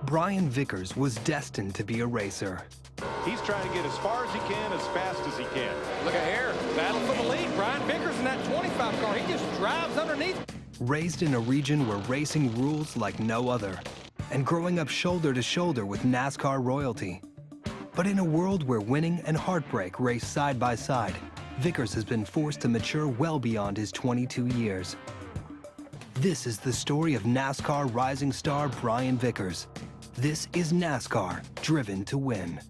Brian Vickers was destined to be a racer. He's trying to get as far as he can, as fast as he can. Look at here, battle for the lead. Brian Vickers in that 25 car, he just drives underneath. Raised in a region where racing rules like no other, and growing up shoulder to shoulder with NASCAR royalty. But in a world where winning and heartbreak race side by side, Vickers has been forced to mature well beyond his 22 years. This is the story of NASCAR rising star Brian Vickers. This is NASCAR, driven to win.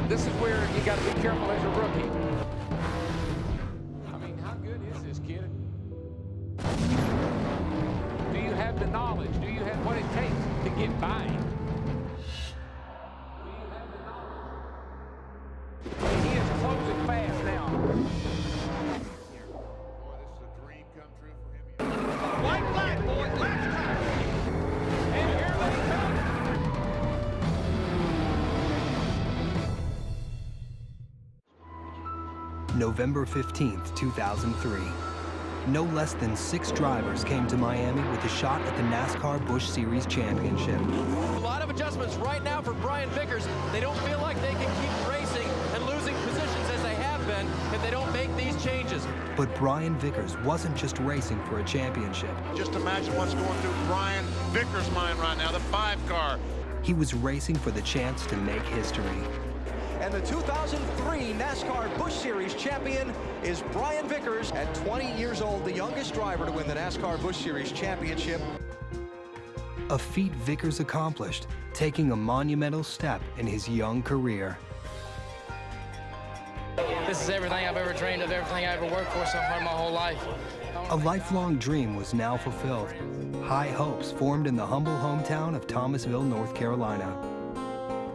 This is where you got to be careful as a rookie. I mean, how good is this kid? Do you have the knowledge? Do you have what it takes to get by him? Do you have the knowledge? He is closing fast now. Boy, this is a dream come true for him. White flag, boys, last time. And here they come. November 15th, 2003. No less than 6 drivers came to Miami with a shot at the NASCAR Busch Series Championship. A lot of adjustments right now for Brian Vickers. They don't feel like they can keep racing and losing positions as they have been if they don't make these changes. But Brian Vickers wasn't just racing for a championship. Just imagine what's going through Brian Vickers' mind right now, the 5-car. He was racing for the chance to make history. And the 2003 NASCAR Busch Series champion is Brian Vickers. At 20 years old, the youngest driver to win the NASCAR Busch Series championship. A feat Vickers accomplished, taking a monumental step in his young career. This is everything I've ever dreamed of, everything I ever worked for so far my whole life. A lifelong dream was now fulfilled. High hopes formed in the humble hometown of Thomasville, North Carolina.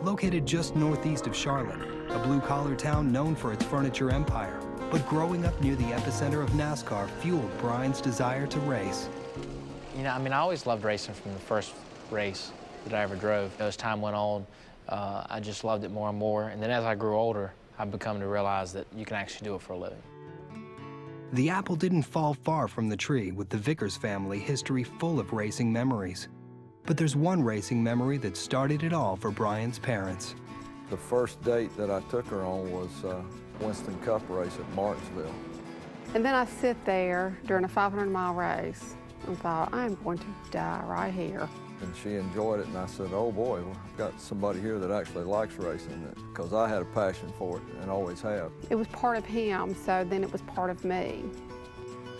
Located just northeast of Charlotte, a blue-collar town known for its furniture empire. But growing up near the epicenter of NASCAR fueled Brian's desire to race. You know, I mean, I always loved racing from the first race that I ever drove. As time went on, I just loved it more and more. And then as I grew older, I've become to realize that you can actually do it for a living. The apple didn't fall far from the tree, with the Vickers family history full of racing memories. But there's one racing memory that started it all for Brian's parents. The first date that I took her on was Winston Cup race at Martinsville. And then I sit there during a 500-mile race and thought, I'm going to die right here. And she enjoyed it, and I said, oh boy, I've got somebody here that actually likes racing, because I had a passion for it and always have. It was part of him, so then it was part of me.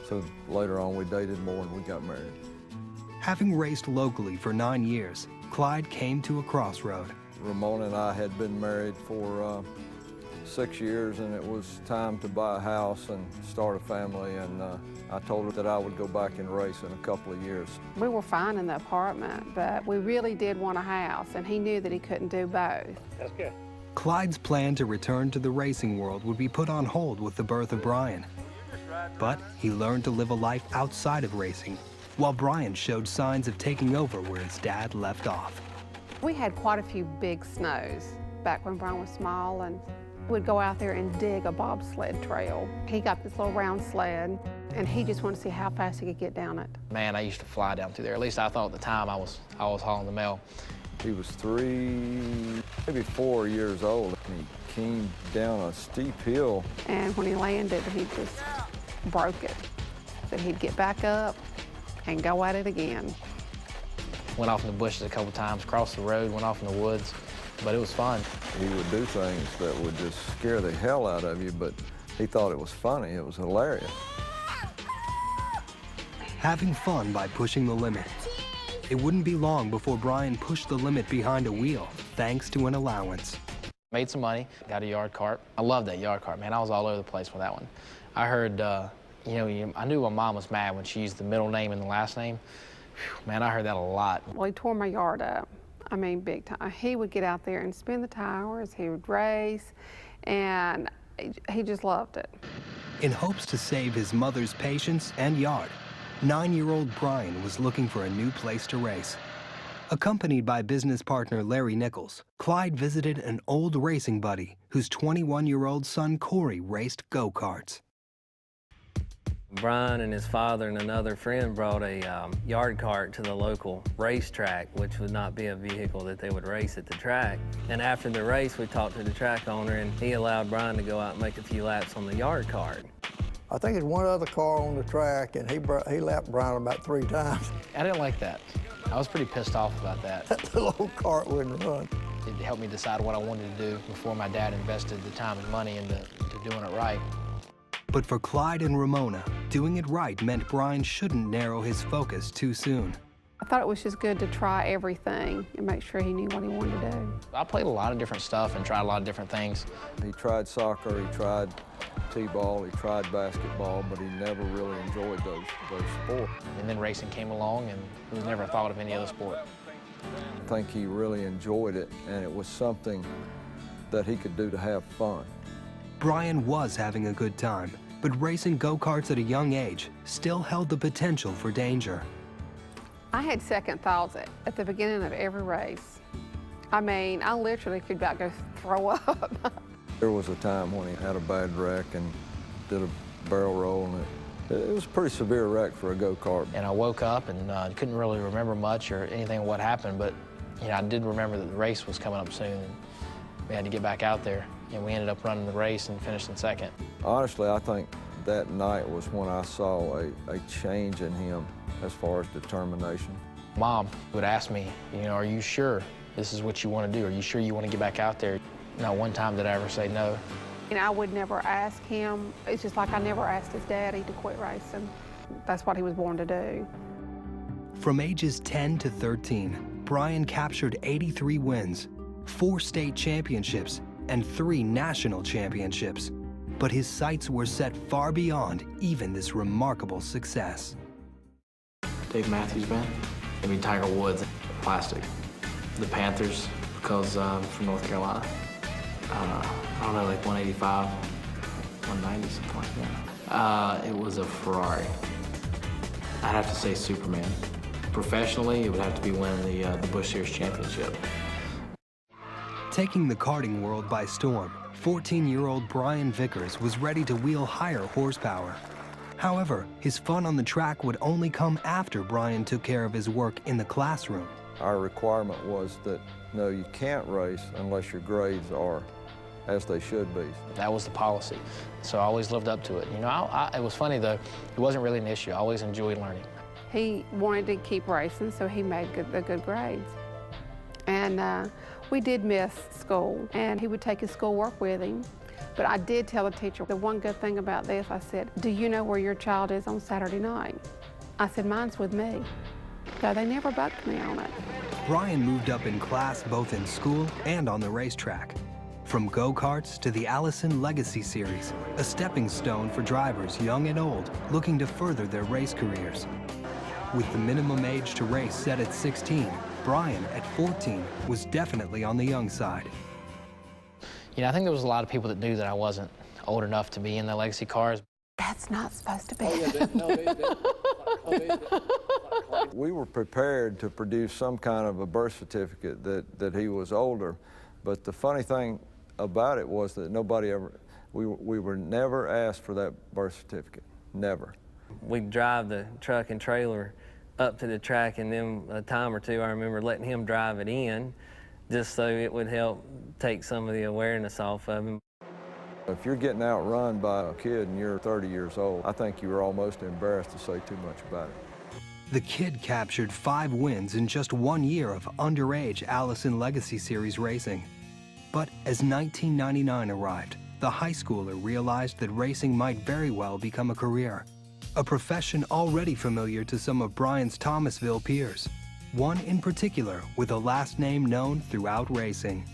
So later on, we dated more and we got married. Having raced locally for 9 years, CLYDE came to a crossroad. Ramona and I had been married for 6 years, and it was time to buy a house and start a family, and I told her that I would go back and race in a couple of years. We were fine in the apartment, but we really did want a house, and he knew that he couldn't do both. That's good. CLYDE's plan to return to the racing world would be put on hold with the birth of Brian. But he learned to live a life outside of racing, while Brian showed signs of taking over where his dad left off. We had quite a few big snows back when Brian was small, and we'd go out there and dig a bobsled trail. He got this little round sled, and he just wanted to see how fast he could get down it. Man, I used to fly down through there. At least I thought at the time I was hauling the mail. He was 3, maybe 4 years old, and he came down a steep hill. And when he landed, he just broke it. But he'd get back up and go at it again. Went off in the bushes a couple times, crossed the road, went off in the woods, but it was fun. He would do things that would just scare the hell out of you, but he thought it was funny. It was hilarious. Having fun by pushing the limit. It wouldn't be long before Brian pushed the limit behind a wheel, thanks to an allowance. Made some money, got a yard cart. I love that yard cart, man. I was all over the place with that one. I heard, I knew my mom was mad when she used the middle name and the last name. Whew, man, I heard that a lot. Well, he tore my yard up. I mean, big time. He would get out there and spin the tires, he would race, and he just loved it. In hopes to save his mother's patience and yard, 9-year-old Brian was looking for a new place to race. Accompanied by business partner Larry Nichols, CLYDE visited an old racing buddy whose 21-year-old son Corey raced go-karts. Brian and his father and another friend brought a yard cart to the local racetrack, which would not be a vehicle that they would race at the track. And after the race, we talked to the track owner, and he allowed Brian to go out and make a few laps on the yard cart. I think there's one other car on the track, and he lapped Brian about 3 times. I didn't like that. I was pretty pissed off about that. The little cart wouldn't run. It helped me decide what I wanted to do before my dad invested the time and money into doing it right. But for Clyde and Ramona, doing it right meant Brian shouldn't narrow his focus too soon. I thought it was just good to try everything and make sure he knew what he wanted to do. I played a lot of different stuff and tried a lot of different things. He tried soccer, he tried t-ball, he tried basketball, but he never really enjoyed those sports. And then racing came along, and he was never thought of any other sport. I think he really enjoyed it, and it was something that he could do to have fun. Brian was having a good time, but racing go-karts at a young age still held the potential for danger. I had second thoughts at the beginning of every race. I mean, I literally could about go throw up. There was a time when he had a bad wreck and did a barrel roll, and it was a pretty severe wreck for a go-kart. And I woke up and couldn't really remember much or anything of what happened, but I did remember that the race was coming up soon, and we had to get back out there. And we ended up running the race and finished in second. Honestly, I think that night was when I saw a change in him as far as determination. Mom would ask me, are you sure this is what you want to do? Are you sure you want to get back out there? Not one time did I ever say no. And I would never ask him. It's just like I never asked his daddy to quit racing. That's what he was born to do. From ages 10 to 13, Brian captured 83 wins, 4 state championships, and 3 national championships. But his sights were set far beyond even this remarkable success. Dave Matthews Band. Tiger Woods, plastic. The Panthers, because I'm from North Carolina. I don't know, like 185, 190, something like that. It was a Ferrari. I'd have to say Superman. Professionally, it would have to be winning the Busch Series Championship. Taking the karting world by storm, 14-year-old Brian Vickers was ready to wheel higher horsepower. However, his fun on the track would only come after Brian took care of his work in the classroom. Our requirement was that, no, you can't race unless your grades are as they should be. That was the policy, so I always lived up to it. It was funny though, it wasn't really an issue. I always enjoyed learning. He wanted to keep racing, so he made the good grades. And we did miss school, and he would take his schoolwork with him. But I did tell the teacher, the one good thing about this, I said, do you know where your child is on Saturday night? I said, mine's with me. So they never bucked me on it. Brian moved up in class both in school and on the racetrack. From go-karts to the Allison Legacy Series, a stepping stone for drivers young and old looking to further their race careers. With the minimum age to race set at 16, Brian, at 14, was definitely on the young side. I think there was a lot of people that knew that I wasn't old enough to be in the legacy cars. That's not supposed to be. We were prepared to produce some kind of a birth certificate that he was older, but the funny thing about it was that we were never asked for that birth certificate, never. We'd drive the truck and trailer up to the track, and then a time or two I remember letting him drive it in just so it would help take some of the awareness off of him. If you're getting outrun by a kid and you're 30 years old, I think you were almost embarrassed to say too much about it. The kid captured 5 wins in just 1 year of underage Allison Legacy Series racing. But as 1999 arrived, the high schooler realized that racing might very well become a career, a profession already familiar to some of Brian's Thomasville peers, one in particular with a last name known throughout racing.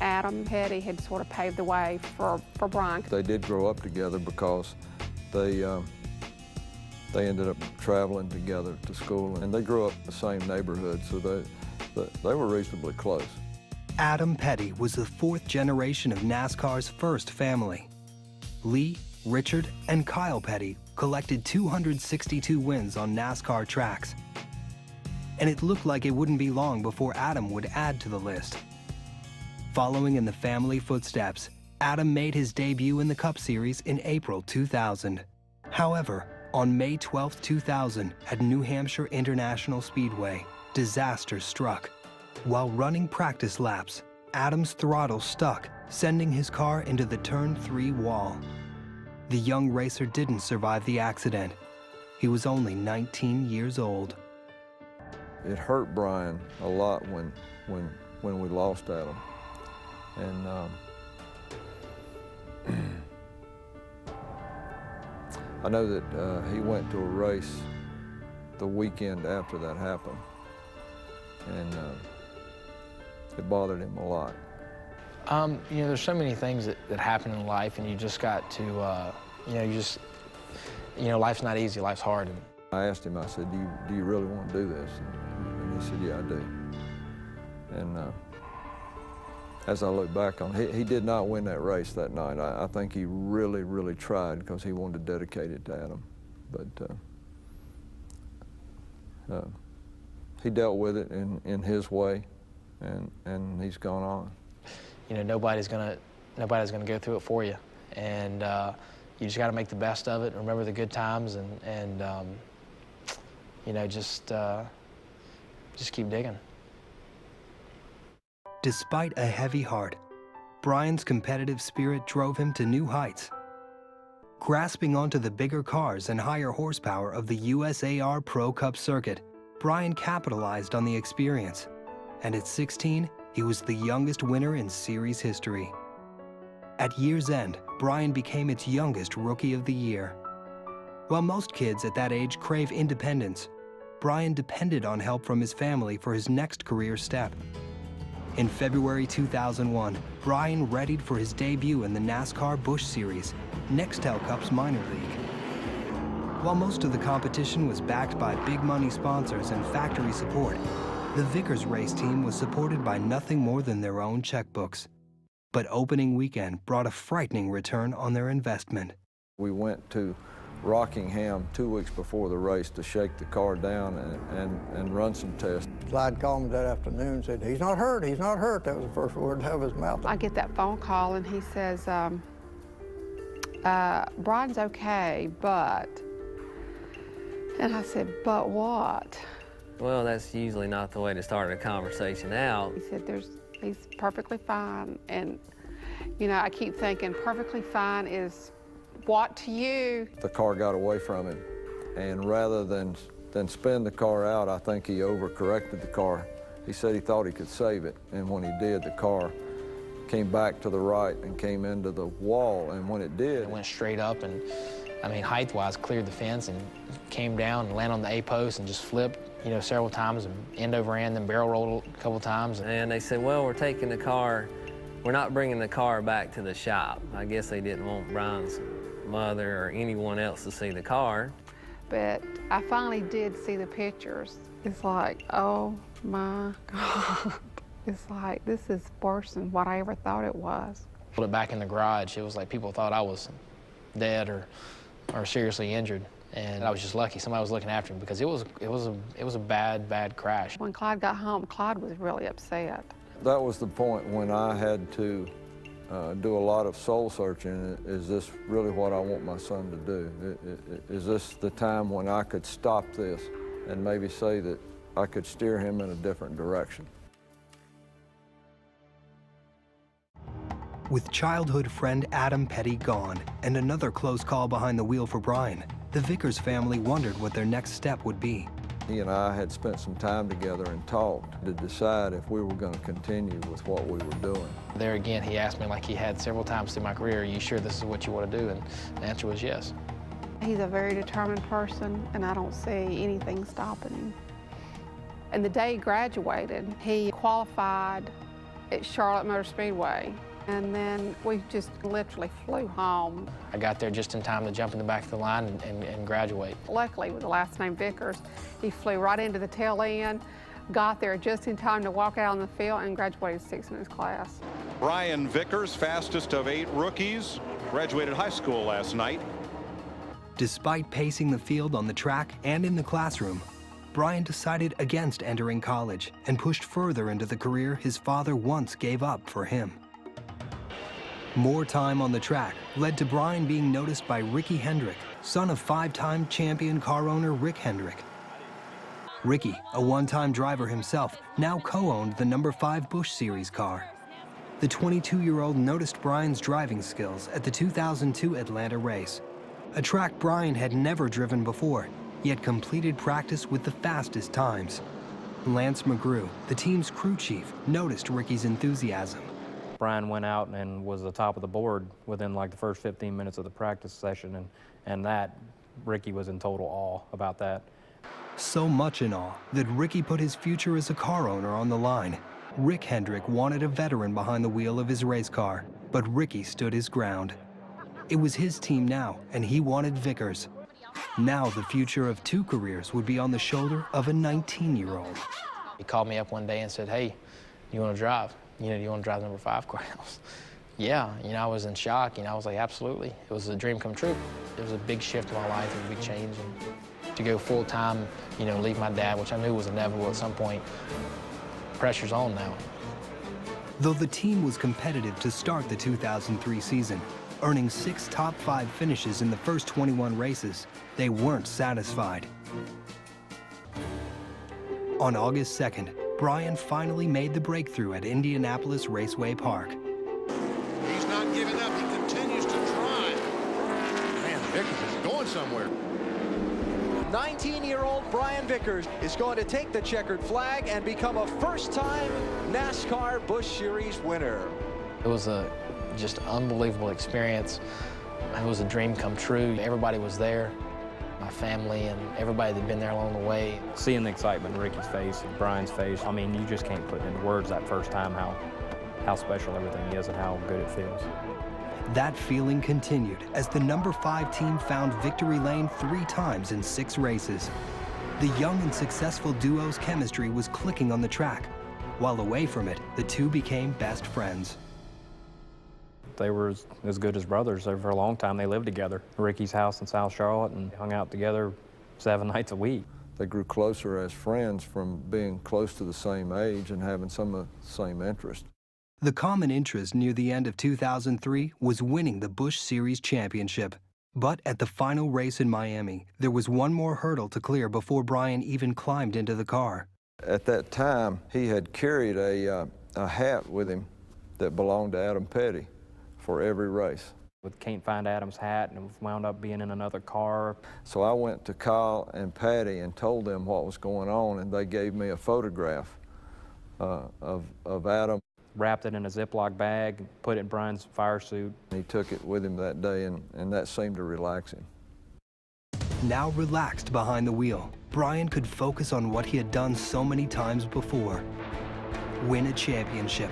Adam Petty had sort of paved the way for Brian. They did grow up together because they ended up traveling together to school, and they grew up in the same neighborhood, so they were reasonably close. Adam Petty was the 4th generation of NASCAR's first family. Lee, Richard, and Kyle Petty collected 262 wins on NASCAR tracks. And it looked like it wouldn't be long before Adam would add to the list. Following in the family footsteps, Adam made his debut in the Cup Series in April 2000. However, on May 12, 2000, at New Hampshire International Speedway, disaster struck. While running practice laps, Adam's throttle stuck, sending his car into the turn 3 wall. The young racer didn't survive the accident. He was only 19 years old. It hurt Brian a lot when we lost Adam. And I know that he went to a race the weekend after that happened, and it bothered him a lot. You know, there's so many things that happen in life, and you just got to, you know, life's not easy, life's hard. And I asked him, I said, do you really want to do this? And he said, yeah, I do. And as I look back on it, he did not win that race that night. I think he really, really tried because he wanted to dedicate it to Adam. But he dealt with it in his way, and he's gone on. You know, nobody's gonna go through it for you, and you just got to make the best of it. Remember the good times, and you know, just keep digging. Despite a heavy heart, Brian's competitive spirit drove him to new heights. Grasping onto the bigger cars and higher horsepower of the USAR Pro Cup circuit, Brian capitalized on the experience. And at 16, he was the youngest winner in series history. At year's end, Brian became its youngest Rookie of the Year. While most kids at that age crave independence, Brian depended on help from his family for his next career step. In February 2001, Brian readied for his debut in the NASCAR Busch Series, NEXTEL Cup's minor league. While most of the competition was backed by big money sponsors and factory support, the Vickers race team was supported by nothing more than their own checkbooks. But opening weekend brought a frightening return on their investment. We went to Rockingham 2 weeks before the race to shake the car down and run some tests. CLYDE called me that afternoon and said, he's not hurt, he's not hurt. That was the first word out of his mouth. I get that phone call and he says, Brian's okay, but... And I said, but what? Well, that's usually not the way to start a conversation out. He said, he's perfectly fine. And, you know, I keep thinking, perfectly fine is what to you? The car got away from him, and rather than spin the car out, I think he overcorrected the car. He said he thought he could save it, and when he did, the car came back to the right and came into the wall, and when it did... It went straight up, and, I mean, height-wise, cleared the fence and came down and landed on the A-post and just flipped, you know, several times, and end over end, then barrel rolled a couple times. And they said, well, we're taking the car, we're not bringing the car back to the shop. I guess they didn't want Brian's mother or anyone else to see the car. But I finally did see the pictures. It's like, oh my God. It's like, this is worse than what I ever thought it was. Put it back in the garage. It was like people thought I was dead or seriously injured. And I was just lucky somebody was looking after me because it was a bad crash. When CLYDE got home, CLYDE was really upset. That was the point when I had to do a lot of soul searching. Is this really what I want my son to do? Is this the time when I could stop this and maybe say that I could steer him in a different direction? With childhood friend Adam Petty gone and another close call behind the wheel for Brian, the Vickers family wondered what their next step would be. He and I had spent some time together and talked to decide if we were going to continue with what we were doing. There again, he asked me, like he had several times through my career, are you sure this is what you want to do? And the answer was yes. He's a very determined person, and I don't see anything stopping him. And the day he graduated, he qualified at Charlotte Motor Speedway. And then we just literally flew home. I got there just in time to jump in the back of the line and graduate. Luckily, with the last name Vickers, he flew right into the tail end, got there just in time to walk out on the field, and graduated 6th in his class. Brian Vickers, fastest of 8 rookies, graduated high school last night. Despite pacing the field on the track and in the classroom, Brian decided against entering college and pushed further into the career his father once gave up for him. More time on the track led to Brian being noticed by Ricky Hendrick, son of five-time champion car owner Rick Hendrick. Ricky, a one-time driver himself, now co-owned the number 5 Busch Series car. The 22-year-old noticed Brian's driving skills at the 2002 Atlanta race, a track Brian had never driven before, yet completed practice with the fastest times. Lance McGrew, the team's crew chief, noticed Ricky's enthusiasm. Brian went out and was the top of the board within like the first 15 minutes of the practice session, and that, Ricky was in total awe about that. So much in awe that Ricky put his future as a car owner on the line. Rick Hendrick wanted a veteran behind the wheel of his race car, but Ricky stood his ground. It was his team now, and he wanted Vickers. Now the future of 2 careers would be on the shoulder of a 19-year-old. He called me up one day and said, "Hey, you want to drive? Do you want to drive the number 5 car?" I was, yeah, I was in shock. I was like, absolutely. It was a dream come true. It was a big shift in my life, a big change. And to go full-time, leave my dad, which I knew was inevitable at some point, pressure's on now. Though the team was competitive to start the 2003 season, earning 6 top 5 finishes in the first 21 races, they weren't satisfied. On August 2nd, Brian finally made the breakthrough at Indianapolis Raceway Park. He's not giving up. He continues to drive. Man, Vickers is going somewhere. 19-year-old Brian Vickers is going to take the checkered flag and become a first-time NASCAR Busch Series winner. It was a just unbelievable experience. It was a dream come true. Everybody was there, my family and everybody that had been there along the way. Seeing the excitement in Ricky's face and Brian's face, you just can't put into words that first time how special everything is and how good it feels. That feeling continued as the number 5 team found victory lane 3 times in 6 races. The young and successful duo's chemistry was clicking on the track. While away from it, the two became best friends. They were as good as brothers. For a long time, they lived together. Ricky's house in South Charlotte and hung out together 7 nights a week. They grew closer as friends from being close to the same age and having some of the same interests. The common interest near the end of 2003 was winning the Busch Series Championship. But at the final race in Miami, there was one more hurdle to clear before Brian even climbed into the car. At that time, he had carried a hat with him that belonged to Adam Petty for every race. We can't find Adam's hat and wound up being in another car. So I went to Kyle and Patty and told them what was going on, and they gave me a photograph of Adam. Wrapped it in a Ziploc bag, put it in Brian's fire suit. He took it with him that day, and that seemed to relax him. Now relaxed behind the wheel, Brian could focus on what he had done so many times before: win a championship.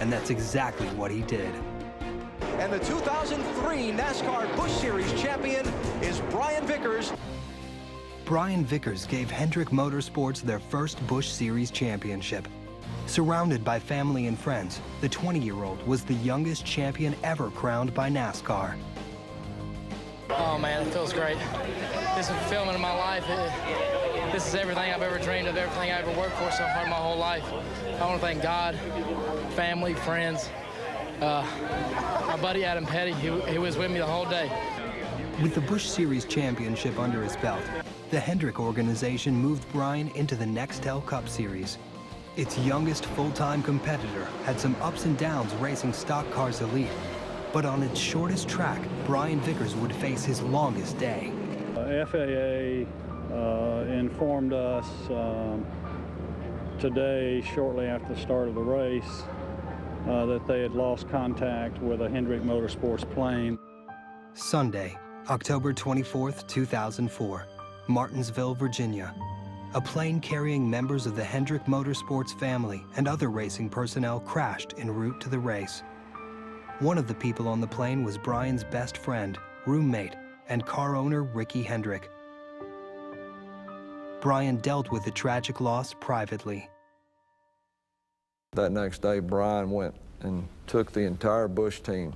And that's exactly what he did. And the 2003 NASCAR Busch Series champion is Brian Vickers. Brian Vickers gave Hendrick Motorsports their first Busch Series championship. Surrounded by family and friends, the 20-year-old was the youngest champion ever crowned by NASCAR. Oh man, it feels great. This is fulfillment of my life. This is everything I've ever dreamed of, everything I ever worked for so hard my whole life. I want to thank God, family, friends, my buddy Adam Petty, he was with me the whole day. With the Busch Series Championship under his belt, the Hendrick organization moved Brian into the NEXTEL Cup Series. Its youngest full-time competitor had some ups and downs racing stock cars elite, but on its shortest track, Brian Vickers would face his longest day. FAA informed us today, shortly after the start of the race, that they had lost contact with a Hendrick Motorsports plane. Sunday, October 24th, 2004, Martinsville, Virginia. A plane carrying members of the Hendrick Motorsports family and other racing personnel crashed en route to the race. One of the people on the plane was Brian's best friend, roommate, and car owner Ricky Hendrick. Brian dealt with the tragic loss privately. That next day, Brian went and took the entire Busch team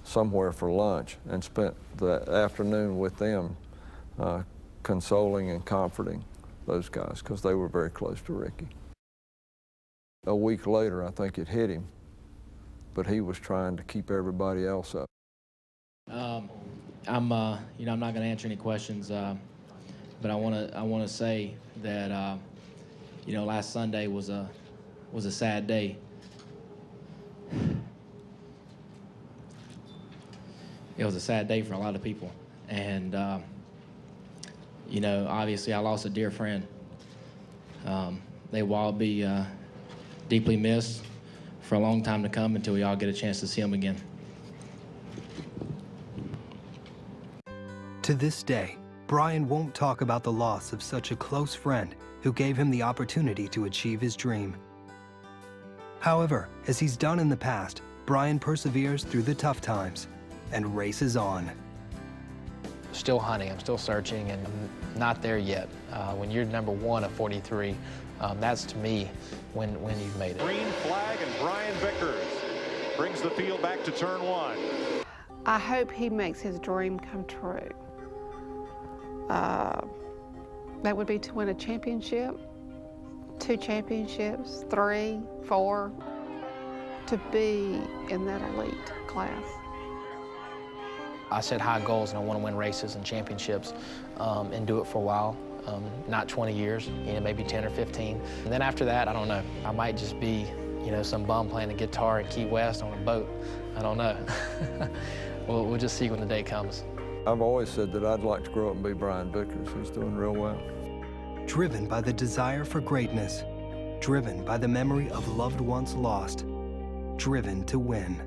somewhere for lunch and spent the afternoon with them, consoling and comforting those guys, because they were very close to Ricky. A week later, I think it hit him but he was trying to keep everybody else up. I'm not going to answer any questions, but I want to say that, last Sunday was a sad day. It was a sad day for a lot of people, and obviously I lost a dear friend. They will all be deeply missed for a long time to come until we all get a chance to see them again. To this day, Brian won't talk about the loss of such a close friend who gave him the opportunity to achieve his dream. However, as he's done in the past, Brian perseveres through the tough times and races on. Still hunting, I'm still searching, and I'm not there yet. When you're number one of 43, that's to me when you've made it. Green flag, and Brian Vickers brings the field back to turn one. I hope he makes his dream come true. That would be to win a championship, 2 championships, 3, 4, to be in that elite class. I set high goals, and I want to win races and championships and do it for a while, not 20 years, maybe 10 or 15. And then after that, I don't know. I might just be, some bum playing the guitar in Key West on a boat. I don't know. We'll just see when the day comes. I've always said that I'd like to grow up and be Brian Vickers. He's doing real well. Driven by the desire for greatness, driven by the memory of loved ones lost, driven to win.